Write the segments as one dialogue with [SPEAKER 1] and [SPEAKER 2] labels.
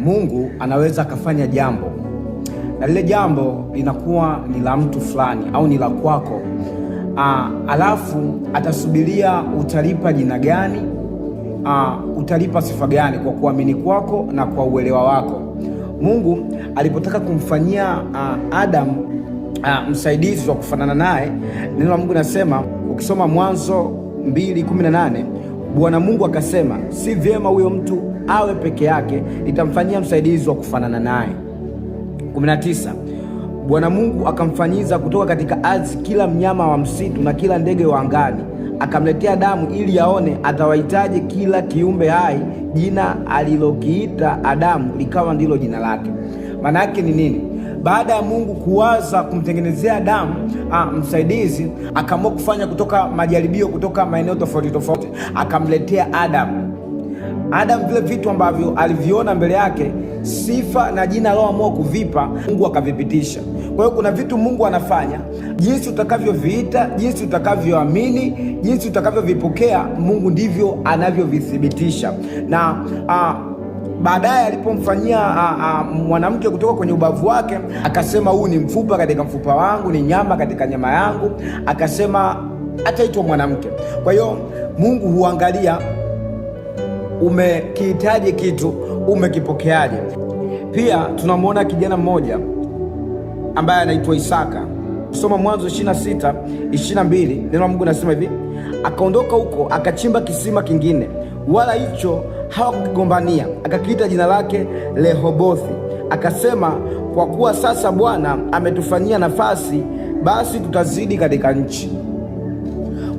[SPEAKER 1] Mungu anaweza akafanya jambo na lile jambo linakuwa ni la mtu fulani au ni la kwako, alafu atasubiria utalipa jina gani, utalipa sifa gani kwa kuamini kwako na kwa uelewa wako. Mungu alipotaka kumfanyia Adam msaidizi wa kufanana naye, neno la Mungu nasema, ukisoma Mwanzo 2:18, Bwana Mungu akasema, si vyema huyo mtu awe peke yake, nitamfanyia msaidizi wa kufanana naye. 19, Bwana Mungu akamfanyiza kutoka katika ardhi kila mnyama wa msitu na kila ndege wa angani, akamletea Adamu ili aone atawahitaji kila kiumbe hai. Jina alilokiita Adamu likawa ndilo jina lake. Maana yake ni nini? Baada ya Mungu kuwaza kumtengenezea Adamu msaidizi, akaamua kufanya kutoka majaribio, kutoka maeneo tofauti tofauti, akamletea Adamu vile vitu ambavyo aliviona mbele yake, sifa na jina aliloamua kuvipa, Mungu akavipitisha. Kwa hiyo kuna vitu Mungu anafanya, jinsi utakavyoviita, jinsi utakavyoamini, jinsi utakavyovipokea, Mungu ndivyo anavyovithibitisha. Na baadaye alipomfanyia mwanamke kutoka kwenye ubavu wake, akasema huu ni mfupa katika mfupa wangu, ni nyama katika nyama yangu, akasema ataitwa mwanamke. Kwa hiyo Mungu huangalia umekihitaji kitu, umekipokeaje. Pia tunamwona kijana mmoja ambaye anaitwa Isaka. Soma Mwanzo 26:22, neno la Mungu nasema hivi, akaondoka huko akachimba kisima kingine, wala hicho hawakukigombania, akakiita jina lake Rehobothi, akasema, kwa kuwa sasa Bwana ametufanyia nafasi, basi tutazidi katika nchi.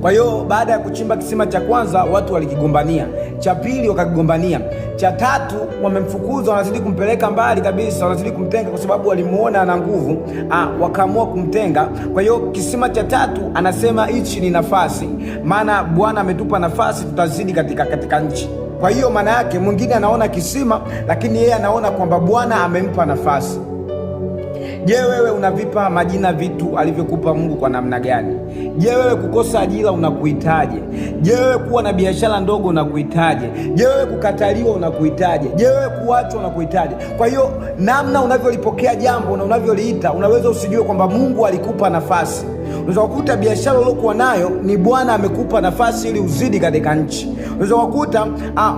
[SPEAKER 1] Kwa hiyo baada ya kuchimba kisima cha kwanza, watu walikigombania, cha pili wakakigombania, cha tatu wamemfukuza, wanazidi kumpeleka mbali kabisa, wanazidi kumtenga kwa sababu walimuona ana nguvu, wakaamua kumtenga. Kwa hiyo kisima cha tatu anasema hichi ni nafasi, maana Bwana ametupa nafasi, tutazidi katika nchi. Kwa hiyo maana yake mwingine anaona kisima, lakini yeye anaona kwamba Bwana amempa nafasi. Je, wewe unavipa majina vitu alivyokupa Mungu kwa namna gani? Je, wewe kukosa ajira unakuitaje? Je, wewe kuwa na biashara ndogo unakuitaje? Je, wewe kukataliwa unakuitaje? Je, wewe kuachwa unakuitaje? Kwa hiyo namna unavyolipokea jambo na unavyoliita, unaweza usijue kwamba Mungu alikupa nafasi. Unaweza kukuta biashara uliyokuwa nayo ni Bwana amekupa nafasi ili uzidi katika nchi. Unaweza kukuta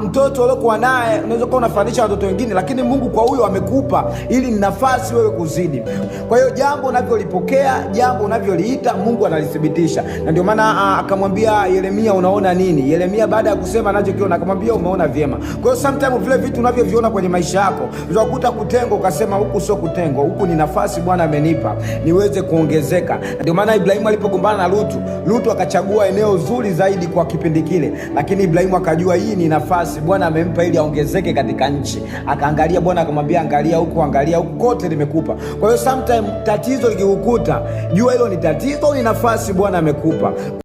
[SPEAKER 1] mtoto uliyokuwa naye, unaweza kuwa unafanisha watoto wengine, lakini Mungu kwa huyo amekupa ili ni nafasi wewe kuzidi. Kwa hiyo jambo unavyolipokea, jambo unavyoliita, Mungu analithibitisha. Na ndio maana akamwambia Yeremia, unaona nini? Yeremia baada ya kusema anachokiona akamwambia, umeona vyema. Kwa hiyo sometimes vile vitu unavyoviona kwenye maisha yako, unaweza kukuta kutengwa, ukasema huku sio kutengwa, huku ni nafasi Bwana amenipa niweze kuongezeka. Ndio maana Ibrahimu alipogombana na Lutu akachagua eneo zuri zaidi kwa kipindi kile, lakini Ibrahimu akajua hii ni nafasi Bwana amempa ili aongezeke katika nchi. Akaangalia, Bwana akamwambia, angalia huku, kote nimekupa. Kwa hiyo sometimes tatizo likikukuta, jua hilo ni tatizo, ni nafasi Bwana amekupa.